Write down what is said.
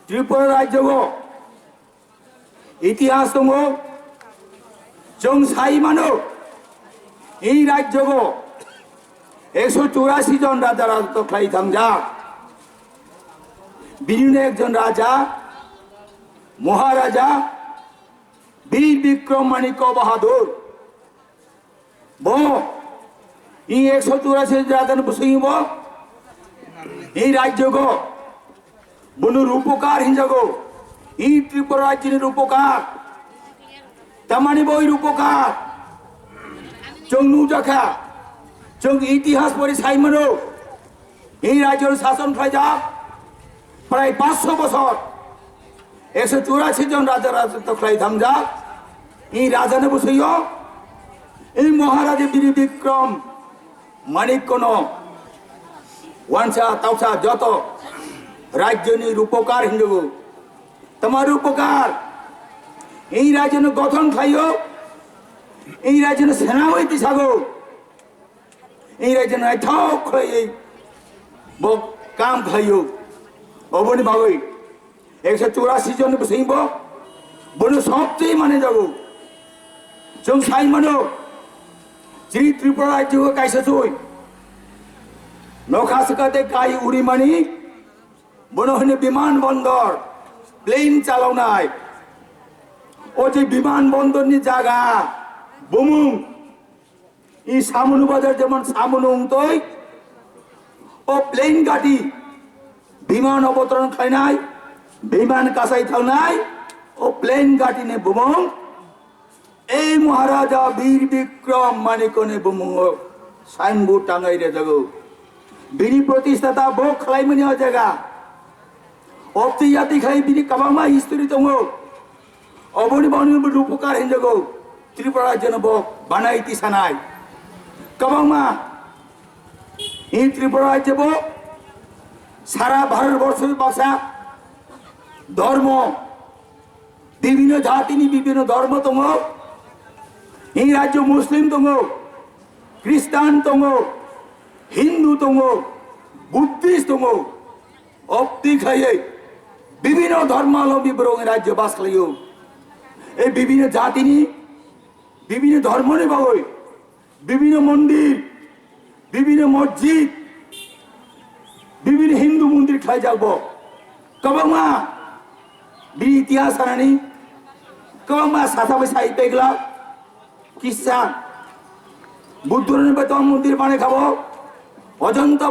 त्रिपुरा राज्यको इतिहास दङ जों साई मानो এই राज्यको 184 जन राजा राजत्व खालामनो थांजा बिनिनो एकजन राजा महाराजा वीर विक्रम माणिक्य बाहादुर बो 이 184 राजा는 무슨 뭐 이 राज्यको bunu रूपकार हिंजागो 이 त्रिपुरा राज्यनि रूपकार तामानि बोई रूपकार जों नुजाखा जों इतिहास परि साइमनो এই রাজ্যের শাসন খাইজা প্রায় 500 বছর 184 জন রাজা রাজত্ব খাই থামজা এই রাজানে বসইও এই মহারাজা বীর বিক্রম মাণিক্যন ওয়ানসা তাওসা যত রাজ্যনি রূপকার হিন্দু তোমার উপকার এই রাজ্যনে গঠন খাইও এই রাজ্যনে সেনা হইতে সাগো এই রাজ্যনে ঠক খাই কাম খাইও অবনি ভাবই 184 জন বসইব বনো সবচেয়ে মানে যাবো जों साई मानो श्री त्रिपुरा राज्य कैसे सोई नौका सकाते काई उड़ी मानी बनोहने विमान बंदर प्लेन चालावनाय ओ जे विमान बंदर नि जागा बुमुं इ सामुनु बाजार जेमन सामुनु उंतोय ओ प्लेन गाड़ी विमान अवतरण खाइनाय विमान कासाई थांनाय ओ प्लेन गाड़ी ने बुमुं এই মহারাজা বীর বিক্রম মাণিক্যনে বুমুঙ্গ সাইনবোর্ড টাঙ্গাই রে জাগো বিনি প্রতিষ্ঠাতা বক খালাইমনি হ জায়গা অপ্তি জাতি খাই বিনি কাবামা হিস্টোরি দङ অবনি বানি রূপকার হিনজাগো ত্রিপুরা রাজ্যন বক বানাইতি সানাই কাবামা এই ত্রিপুরা রাজ্য বক সারা ভারতবর্ষের ভাষা ধর্ম বিভিন্ন জাতিনি বিভিন্ন ধর্ম দङ এই রাজ্য মুসলিম দङ খ্রিস্টান দङ হিন্দু দङ বুদ্ধিস্ট দङ অপ্তি খাইয়ে বিভিন্ন ধর্মাবলম্বী বরং রাজ্য বাস খাইও এই বিভিন্ন জাতিনি বিভিন্ন ধর্মনি বাবই বিভিন্ন মন্দির বিভিন্ন মসজিদ বিভিন্ন হিন্দু মন্দির খাই যাব কবমা বি ইতিহাস আনানি কবমা সাথা সাই পেগলা কিসা বুদ্ধর মন্দির বানাই খাবো অজন্তা